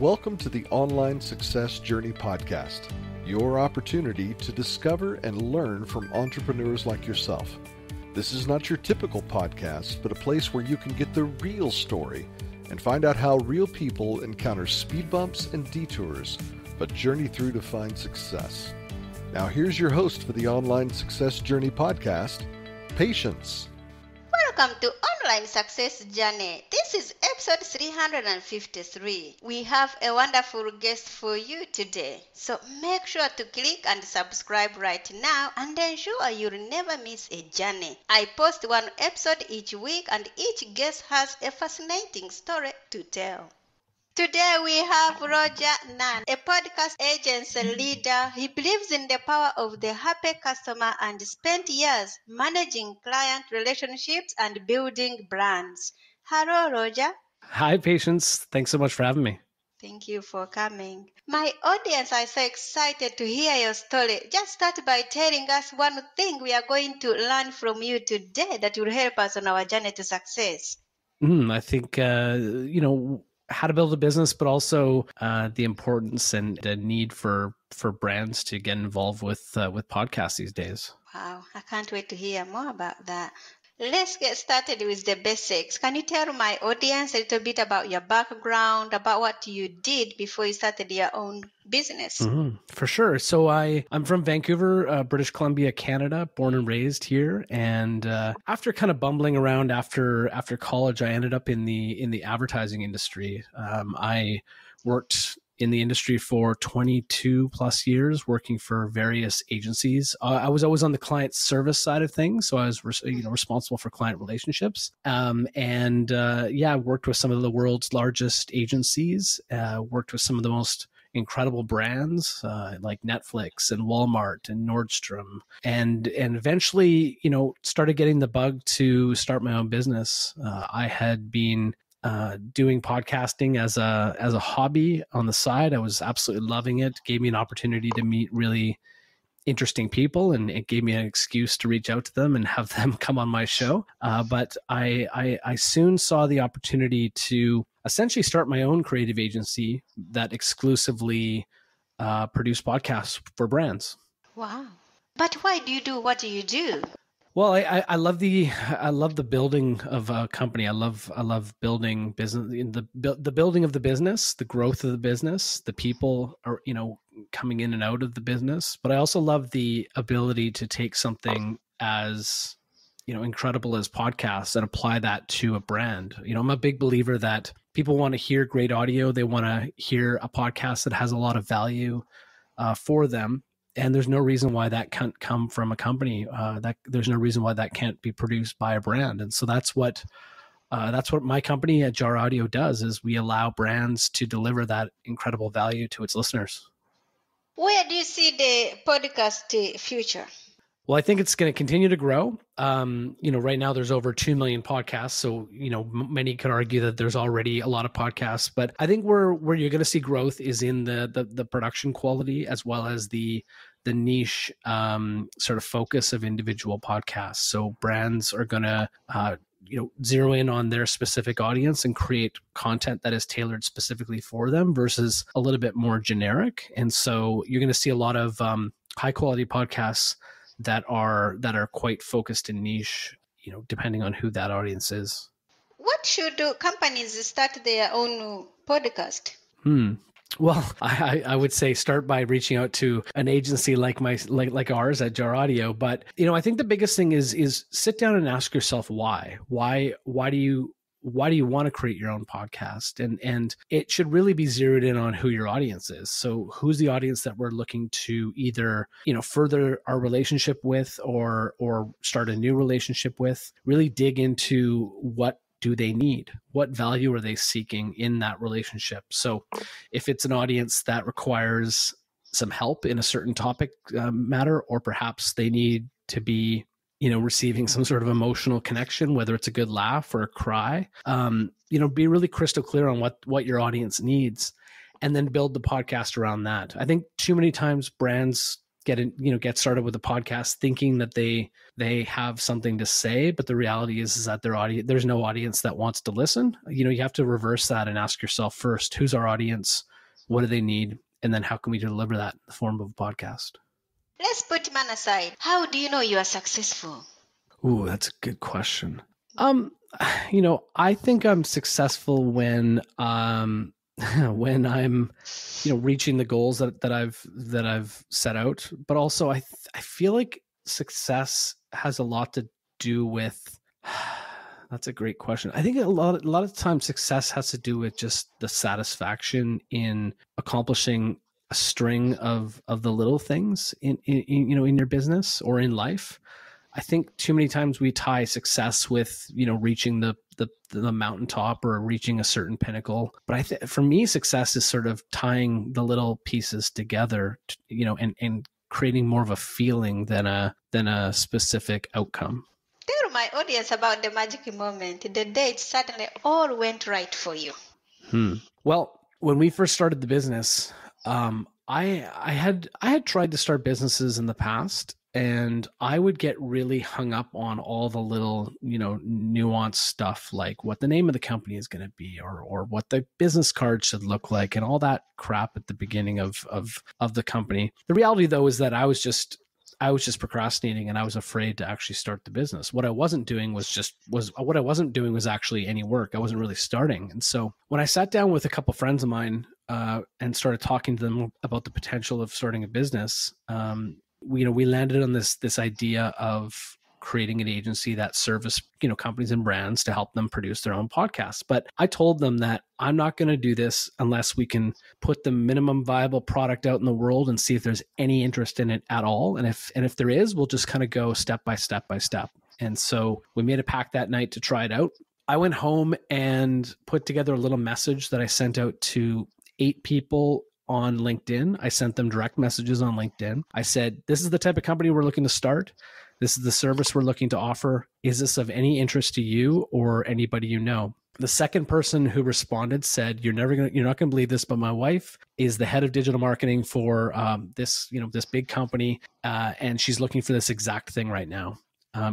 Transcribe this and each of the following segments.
Welcome to the Online Success Journey Podcast, your opportunity to discover and learn from entrepreneurs like yourself. This is not your typical podcast, but a place where you can get the real story and find out how real people encounter speed bumps and detours, but journey through to find success. Now here's your host for the Online Success Journey Podcast, Patience. Welcome to Online Success Journey. This is episode 353. We have a wonderful guest for you today. So make sure to click and subscribe right now and ensure you'll never miss a journey. I post one episode each week and each guest has a fascinating story to tell. Today we have Roger Nairn, a podcast agency leader. He believes in the power of the happy customer and spent years managing client relationships and building brands. Hello, Roger. Hi, Patience. Thanks so much for having me. Thank you for coming. My audience are so excited to hear your story. Just start by telling us one thing we are going to learn from you today that will help us on our journey to success. I think, how to build a business, but also the importance and the need for brands to get involved with podcasts these days. Wow, I can't wait to hear more about that. Let's get started with the basics. Can you tell my audience a little bit about your background, about what you did before you started your own business? For sure. So I'm from Vancouver, British Columbia, Canada, born and raised here. And after kind of bumbling around after college, I ended up in the advertising industry. I worked in the industry for 22 plus years, working for various agencies. I was always on the client service side of things. So I was responsible for client relationships. I worked with some of the world's largest agencies, worked with some of the most incredible brands like Netflix and Walmart and Nordstrom, and eventually, started getting the bug to start my own business. I had been doing podcasting as a hobby on the side. I was absolutely loving it. Gave me an opportunity to meet really interesting people, and it gave me an excuse to reach out to them and have them come on my show. But I soon saw the opportunity to essentially start my own creative agency that exclusively produced podcasts for brands. Wow. But why do you do what do you do? Well, I love the building of a company. I love building business, the building of the business, the growth of the business, the people are coming in and out of the business. But I also love the ability to take something as incredible as podcasts and apply that to a brand. I'm a big believer that people want to hear great audio. They want to hear a podcast that has a lot of value for them. And there's no reason why that can't come from a company. There's no reason why that can't be produced by a brand. And so that's what my company at Jar Audio does, is we allow brands to deliver that incredible value to its listeners. Where do you see the podcast future? Well, I think it's going to continue to grow. Right now there's over 2 million podcasts. So, many could argue that there's already a lot of podcasts, but I think where you're going to see growth is in the production quality, as well as the niche sort of focus of individual podcasts. So brands are going to, zero in on their specific audience and create content that is tailored specifically for them versus a little bit more generic. And so you're going to see a lot of high quality podcasts that are quite focused in niche, depending on who that audience is. What should companies start their own podcast? Well, I would say start by reaching out to an agency like ours at Jar Audio. But I think the biggest thing is sit down and ask yourself why. Why do you want to create your own podcast? And it should really be zeroed in on who your audience is. So who's the audience that we're looking to either, further our relationship with or start a new relationship with? Really dig into what do they need? What value are they seeking in that relationship? So if it's an audience that requires some help in a certain topic matter, or perhaps they need to be receiving some sort of emotional connection, whether it's a good laugh or a cry, be really crystal clear on what your audience needs, and then build the podcast around that. I think too many times brands get started with a podcast thinking that they have something to say, but the reality is that there's no audience that wants to listen. You have to reverse that and ask yourself first, who's our audience? What do they need? And then how can we deliver that in the form of a podcast? Let's put man aside. How do you know you are successful? Ooh, that's a good question. I think I'm successful when when I'm, reaching the goals that I've set out. But also, I feel like success has a lot to do with. That's a great question. I think a lot of times success has to do with just the satisfaction in accomplishing a string of the little things in your business or in life. I think too many times we tie success with, reaching the mountaintop or reaching a certain pinnacle. But for me, success is sort of tying the little pieces together, and creating more of a feeling than a specific outcome. Tell my audience about the magic moment, the day it suddenly all went right for you. Well, when we first started the business, I had tried to start businesses in the past, and I would get really hung up on all the little, nuanced stuff, like what the name of the company is going to be, or what the business card should look like, and all that crap at the beginning of the company. The reality, though, is that I was just procrastinating, and I was afraid to actually start the business. What I wasn't doing was actually any work. I wasn't really starting. And so when I sat down with a couple friends of mine and started talking to them about the potential of starting a business, we landed on this idea of creating an agency that service, companies and brands to help them produce their own podcasts. But I told them that I'm not going to do this unless we can put the minimum viable product out in the world and see if there's any interest in it at all. And if there is, we'll just kind of go step by step by step. And so we made a pact that night to try it out. I went home and put together a little message that I sent out to 8 people on LinkedIn. I sent them direct messages on LinkedIn. I said, this is the type of company we're looking to start. This is the service we're looking to offer. Is this of any interest to you or anybody you know? The second person who responded said, you're not going to believe this, but my wife is the head of digital marketing for this big company, and she's looking for this exact thing right now.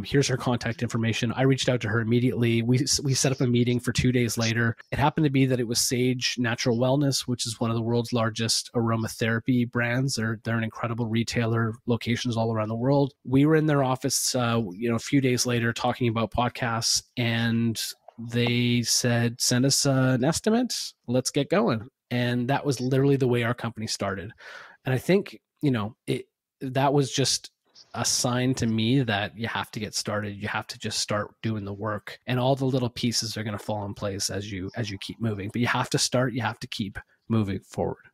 Here's her contact information. I reached out to her immediately. We set up a meeting for 2 days later. It happened to be that it was Sage Natural Wellness, which is one of the world's largest aromatherapy brands. They're an incredible retailer, locations all around the world. We were in their office, a few days later talking about podcasts, and they said, send us an estimate. Let's get going. And that was literally the way our company started. And I think, that was just a sign to me that you have to get started. You have to just start doing the work, and all the little pieces are going to fall in place as you keep moving. But you have to start, you have to keep moving forward.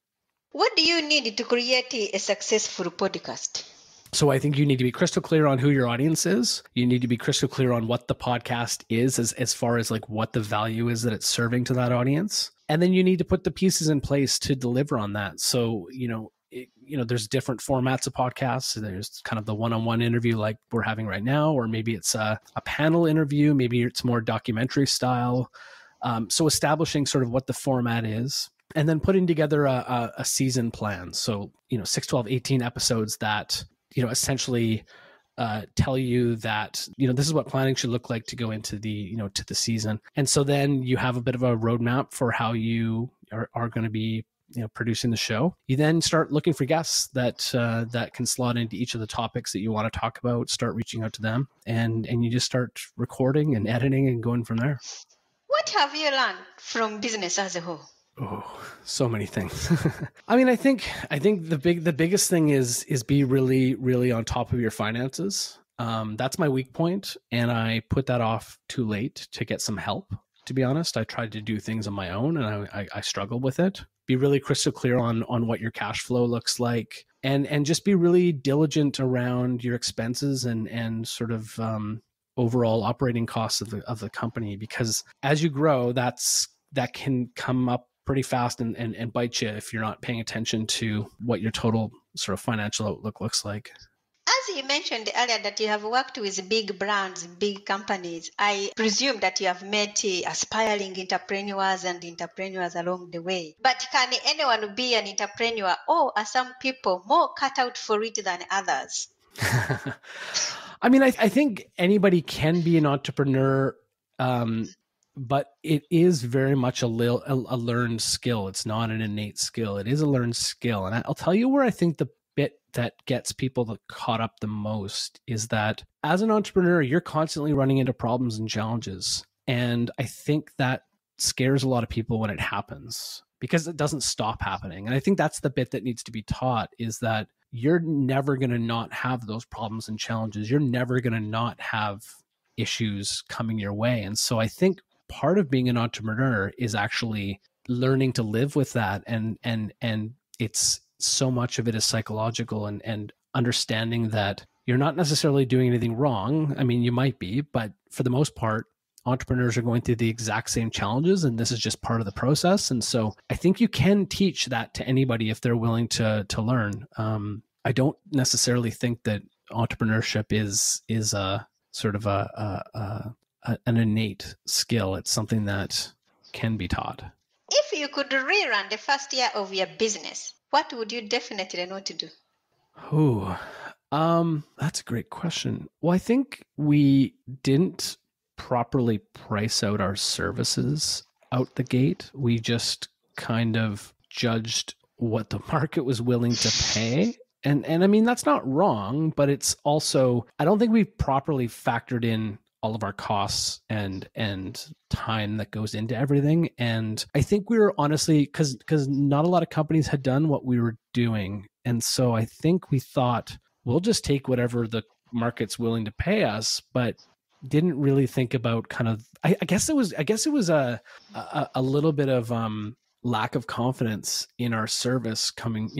What do you need to create a successful podcast? So I think you need to be crystal clear on who your audience is. You need to be crystal clear on what the podcast is as far as like what the value is that it's serving to that audience. And then you need to put the pieces in place to deliver on that. So, there's different formats of podcasts. There's kind of the one-on-one interview like we're having right now, or maybe it's a panel interview. Maybe it's more documentary style. So establishing sort of what the format is, and then putting together a season plan. So, 6, 12, 18 episodes that, essentially tell you that, this is what planning should look like to go into the, to the season. And so then you have a bit of a roadmap for how you are going to be producing the show. You then start looking for guests that can slot into each of the topics that you want to talk about, start reaching out to them, and you just start recording and editing and going from there. What have you learned from business as a whole? Oh, so many things. I mean, I think the biggest thing is be really, really on top of your finances. That's my weak point, and I put that off too late to get some help. To be honest, I tried to do things on my own, and I struggled with it. Be really crystal clear on what your cash flow looks like, and just be really diligent around your expenses and sort of overall operating costs of the company, because as you grow, that can come up pretty fast and bite you if you're not paying attention to what your total sort of financial outlook looks like. As you mentioned earlier that you have worked with big brands, big companies, I presume that you have met aspiring entrepreneurs and entrepreneurs along the way. But can anyone be an entrepreneur, or are some people more cut out for it than others? I mean, I think anybody can be an entrepreneur but it is very much a learned skill. It's not an innate skill. It is a learned skill. And I'll tell you where I think the bit that gets people caught up the most is that as an entrepreneur, you're constantly running into problems and challenges. And I think that scares a lot of people when it happens because it doesn't stop happening. And I think that's the bit that needs to be taught, is that you're never going to not have those problems and challenges. You're never going to not have issues coming your way. And so I think part of being an entrepreneur is actually learning to live with that. And it's so much of it is psychological and understanding that you're not necessarily doing anything wrong. I mean, you might be, but for the most part, entrepreneurs are going through the exact same challenges, and this is just part of the process. And so I think you can teach that to anybody if they're willing to learn. I don't necessarily think that entrepreneurship is a sort of an innate skill. It's something that can be taught. If you could rerun the first year of your business, what would you definitely know to do? That's a great question. Well, I think we didn't properly price out our services out the gate. We just kind of judged what the market was willing to pay. And I mean, that's not wrong, but it's also, I don't think we've properly factored in all of our costs and time that goes into everything. And I think we were honestly, because not a lot of companies had done what we were doing. And so I think we thought, we'll just take whatever the market's willing to pay us, but didn't really think about kind of, I guess it was a little bit of lack of confidence in our service coming,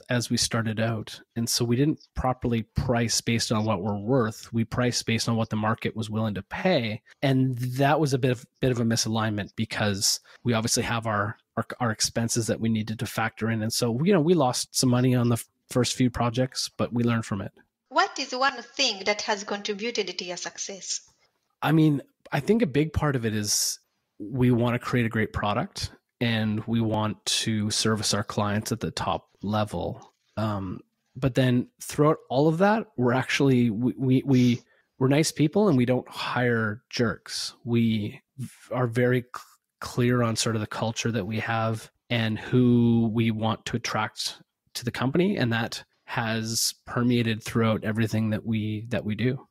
as we started out. And so we didn't properly price based on what we're worth. We priced based on what the market was willing to pay. And that was a bit of a misalignment, because we obviously have our expenses that we needed to factor in. And so, we lost some money on the first few projects, but we learned from it. What is one thing that has contributed to your success? I mean, I think a big part of it is we want to create a great product and we want to service our clients at the top level. But then throughout all of that, we're actually, we're nice people and we don't hire jerks. We are very clear on sort of the culture that we have and who we want to attract to the company. And that has permeated throughout everything that we do.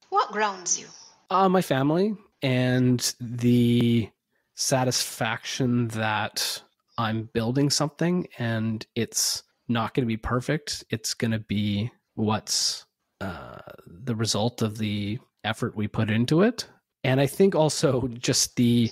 What grounds you? My family and the satisfaction that I'm building something and it's not going to be perfect. It's going to be what's the result of the effort we put into it. And I think also just the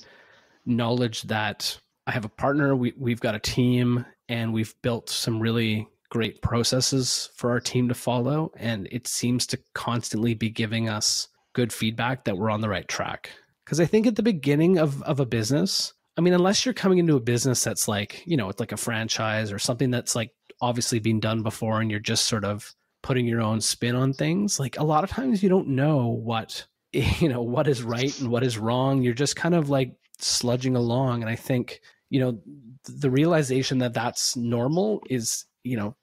knowledge that I have a partner, we've got a team, and we've built some really great processes for our team to follow. And it seems to constantly be giving us good feedback that we're on the right track. Because I think at the beginning of a business, I mean, unless you're coming into a business that's like, it's like a franchise or something that's like obviously been done before and you're just sort of putting your own spin on things, like a lot of times you don't know what is right and what is wrong. You're just kind of like sludging along. And I think, the realization that that's normal is,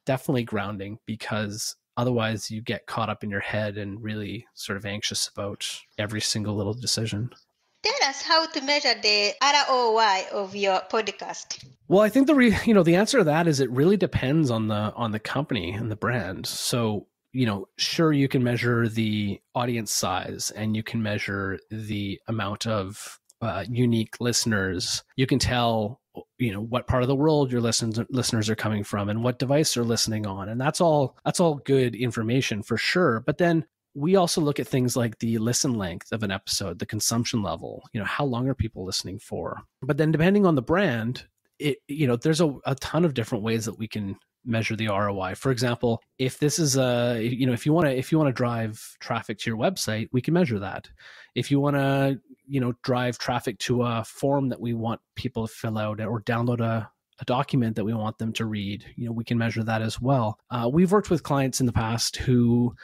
definitely grounding, because otherwise you get caught up in your head and really sort of anxious about every single little decision. Tell us how to measure the ROI of your podcast. Well, I think the answer to that is it really depends on the company and the brand. So, sure, you can measure the audience size and you can measure the amount of unique listeners. You can tell, what part of the world your listeners are coming from and what device they're listening on. And that's all good information for sure. But then we also look at things like the listen length of an episode, the consumption level, how long are people listening for? But then depending on the brand, there's a ton of different ways that we can measure the ROI. For example, if this is if you want to drive traffic to your website, we can measure that. If you want to, drive traffic to a form that we want people to fill out or download a document that we want them to read, we can measure that as well. We've worked with clients in the past who,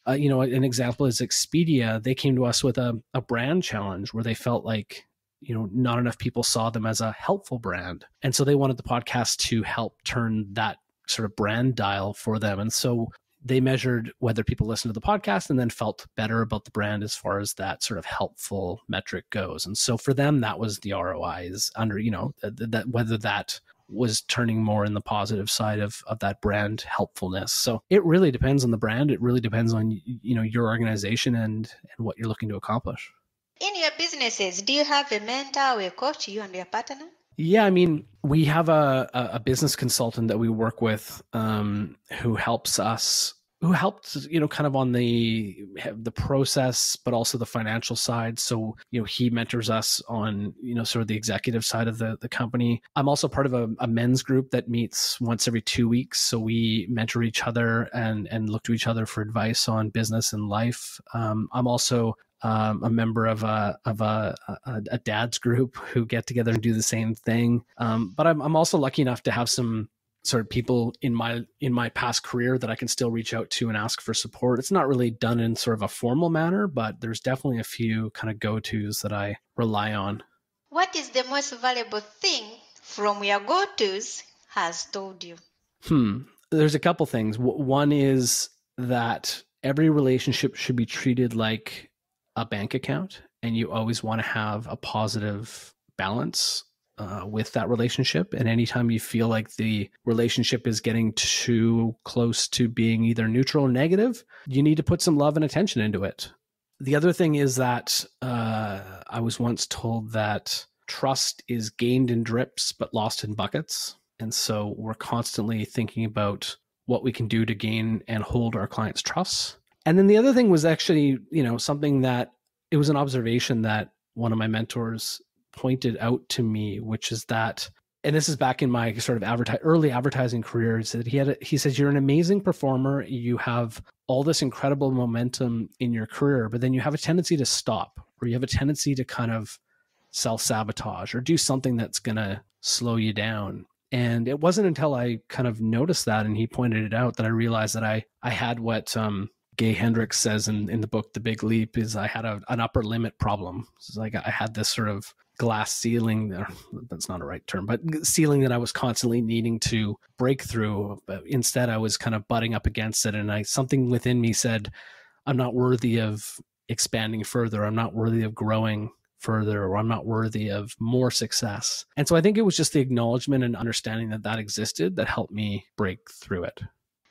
an example is Expedia. They came to us with a brand challenge where they felt like, not enough people saw them as a helpful brand. And so they wanted the podcast to help turn that sort of brand dial for them. And so they measured whether people listened to the podcast and then felt better about the brand as far as that sort of helpful metric goes. And so for them, that was the ROI, is under, that whether that was turning more in the positive side of that brand helpfulness. So it really depends on the brand. It really depends on, your organization and what you're looking to accomplish. In your businesses, do you have a mentor or a coach, you and your partner? Yeah, I mean, we have a business consultant that we work with who helped, kind of on the process, but also the financial side. So, he mentors us on, sort of the executive side of the company. I'm also part of a men's group that meets once every 2 weeks. So we mentor each other and look to each other for advice on business and life. I'm also a member of a dad's group who get together and do the same thing. But I'm also lucky enough to have some sort of people in my past career that I can still reach out to and ask for support. It's not really done in sort of a formal manner, but there's definitely a few kind of go-tos that I rely on. What is the most valuable thing from your go-tos has told you? There's a couple things. One is that every relationship should be treated like a bank account, and you always want to have a positive balance with that relationship. And anytime you feel like the relationship is getting too close to being either neutral or negative, you need to put some love and attention into it. The other thing is that I was once told that trust is gained in drips but lost in buckets. And so we're constantly thinking about what we can do to gain and hold our clients' trust. And then the other thing was actually, something that it was an observation that one of my mentors pointed out to me, which is that, and this is back in my sort of early advertising career, is that he says, you're an amazing performer. You have all this incredible momentum in your career, but then you have a tendency to stop, or you have a tendency to kind of self-sabotage or do something that's going to slow you down. And it wasn't until I kind of noticed that, and he pointed it out, that I realized that I had what Gay Hendricks says in the book, The Big Leap, is I had an upper limit problem. It's like I had this sort of glass ceiling there. That's not a right term, but ceiling that I was constantly needing to break through. But instead, I was kind of butting up against it. And something within me said, I'm not worthy of expanding further. I'm not worthy of growing further, or I'm not worthy of more success. And so I think it was just the acknowledgement and understanding that existed that helped me break through it.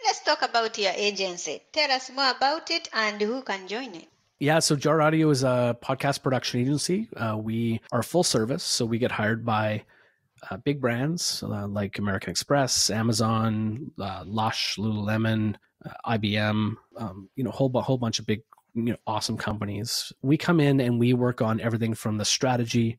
Let's talk about your agency. Tell us more about it and who can join it. Yeah, so Jar Audio is a podcast production agency. We are full service, so we get hired by big brands like American Express, Amazon, Lush, Lululemon, IBM, a whole bunch of big, awesome companies. We come in and we work on everything from the strategy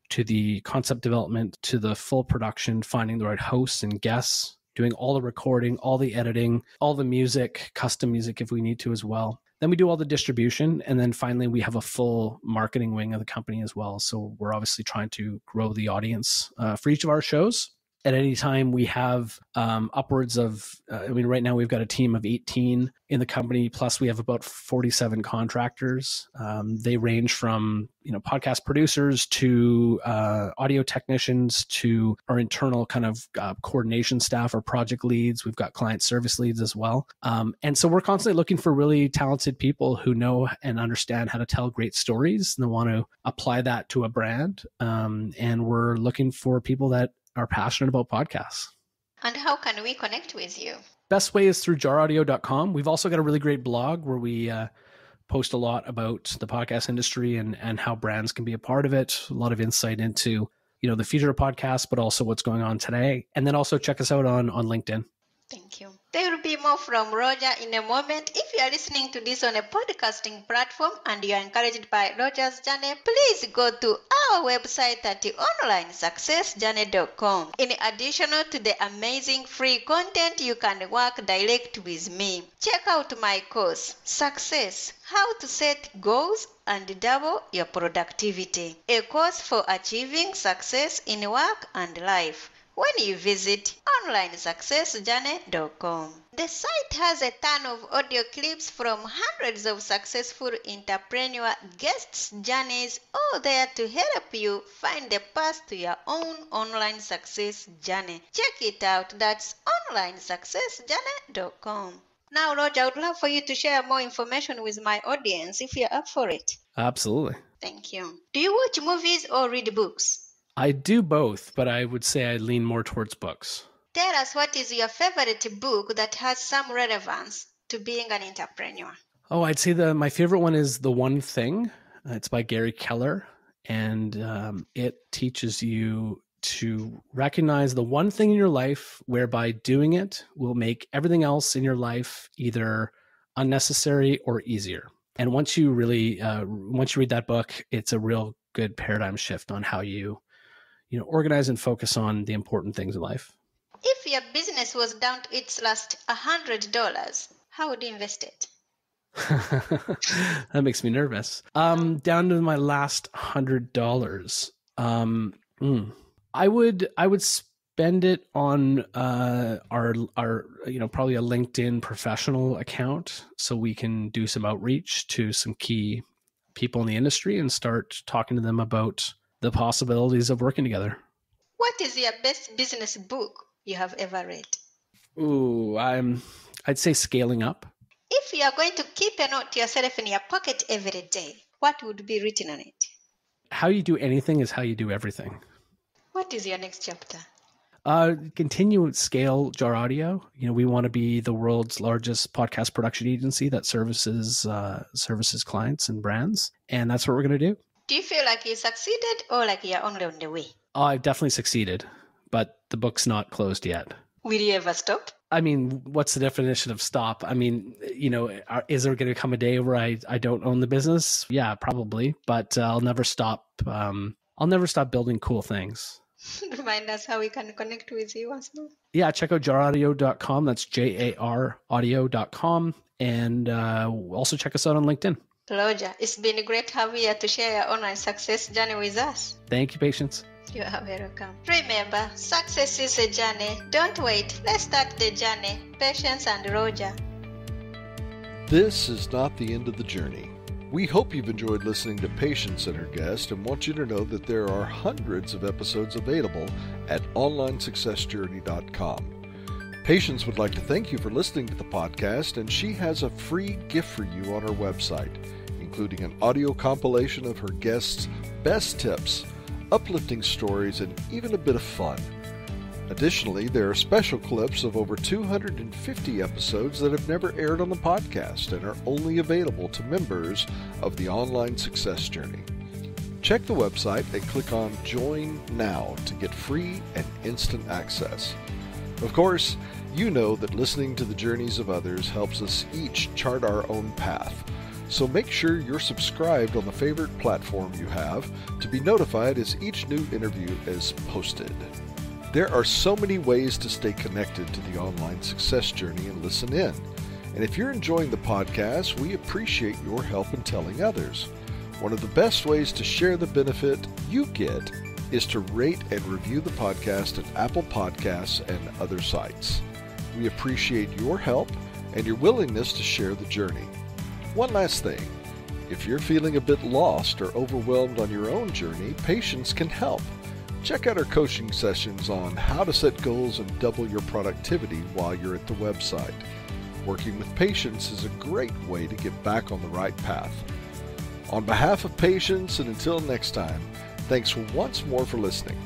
to the concept development to the full production, finding the right hosts and guests, doing all the recording, all the editing, all the music, custom music if we need to as well. Then we do all the distribution. And then finally, we have a full marketing wing of the company as well. So we're obviously trying to grow the audience for each of our shows. At any time, we have upwards of, right now we've got a team of 18 in the company, plus we have about 47 contractors. They range from, podcast producers to audio technicians to our internal kind of coordination staff or project leads. We've got client service leads as well. And so we're constantly looking for really talented people who know and understand how to tell great stories and they want to apply that to a brand. And we're looking for people that are passionate about podcasts. And how can we connect with you? Best way is through jaraudio.com. We've also got a really great blog where we post a lot about the podcast industry and how brands can be a part of it. A lot of insight into, the future of podcasts, but also what's going on today. And then also check us out on LinkedIn. Thank you. There will be more from Roger in a moment. If you are listening to this on a podcasting platform and you are encouraged by Roger's journey, please go to our website at onlinesuccessjourney.com. In addition to the amazing free content, you can work direct with me. Check out my course, Success: How to Set Goals and Double Your Productivity, a course for achieving success in work and life, when you visit onlinesuccessjourney.com. The site has a ton of audio clips from hundreds of successful entrepreneur guests' journeys, all there to help you find the path to your own online success journey. Check it out. That's onlinesuccessjourney.com. Now, Roger, I would love for you to share more information with my audience if you're up for it. Absolutely. Thank you. Do you watch movies or read books? I do both, but I would say I lean more towards books. Tell us, what is your favorite book that has some relevance to being an entrepreneur? Oh, I'd say my favorite one is The One Thing. It's by Gary Keller, and it teaches you to recognize the one thing in your life whereby doing it will make everything else in your life either unnecessary or easier. And once you read that book, it's a real good paradigm shift on how you organize and focus on the important things in life. If your business was down to its last $100, how would you invest it? That makes me nervous. Down to my last $100. I would spend it on our probably a LinkedIn professional account, so we can do some outreach to some key people in the industry and start talking to them about the possibilities of working together. What is your best business book you have ever read? Ooh, I'd say Scaling Up. If you are going to keep a note to yourself in your pocket every day, what would be written on it? How you do anything is how you do everything. What is your next chapter? Continue scale Jar Audio. We want to be the world's largest podcast production agency that services clients and brands, and that's what we're going to do. Do you feel like you succeeded or like you're only on the way? Oh, I've definitely succeeded, but the book's not closed yet. Will you ever stop? I mean, what's the definition of stop? I mean, is there going to come a day where I don't own the business? Yeah, probably, but I'll never stop. I'll never stop building cool things. Remind us how we can connect with you once more. Yeah, check out jaraudio.com. That's JARaudio.com. And also check us out on LinkedIn. Roger, it's been great having you to share your online success journey with us. Thank you, Patience. You are welcome. Remember, success is a journey. Don't wait. Let's start the journey. Patience and Roger. This is not the end of the journey. We hope you've enjoyed listening to Patience and her guest, and want you to know that there are hundreds of episodes available at onlinesuccessjourney.com. Patience would like to thank you for listening to the podcast, and she has a free gift for you on her website, including an audio compilation of her guests' best tips, uplifting stories, and even a bit of fun. Additionally, there are special clips of over 250 episodes that have never aired on the podcast and are only available to members of the Online Success Journey. Check the website and click on Join Now to get free and instant access. Of course, you know that listening to the journeys of others helps us each chart our own path. So make sure you're subscribed on the favorite platform you have to be notified as each new interview is posted. There are so many ways to stay connected to the Online Success Journey and listen in. And if you're enjoying the podcast, we appreciate your help in telling others. One of the best ways to share the benefit you get is to rate and review the podcast at Apple Podcasts and other sites. We appreciate your help and your willingness to share the journey. One last thing. If you're feeling a bit lost or overwhelmed on your own journey, Patience can help. Check out our coaching sessions on how to set goals and double your productivity while you're at the website. Working with Patience is a great way to get back on the right path. On behalf of Patience, and until next time, thanks once more for listening.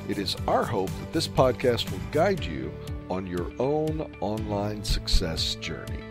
It is our hope that this podcast will guide you on your own online success journey.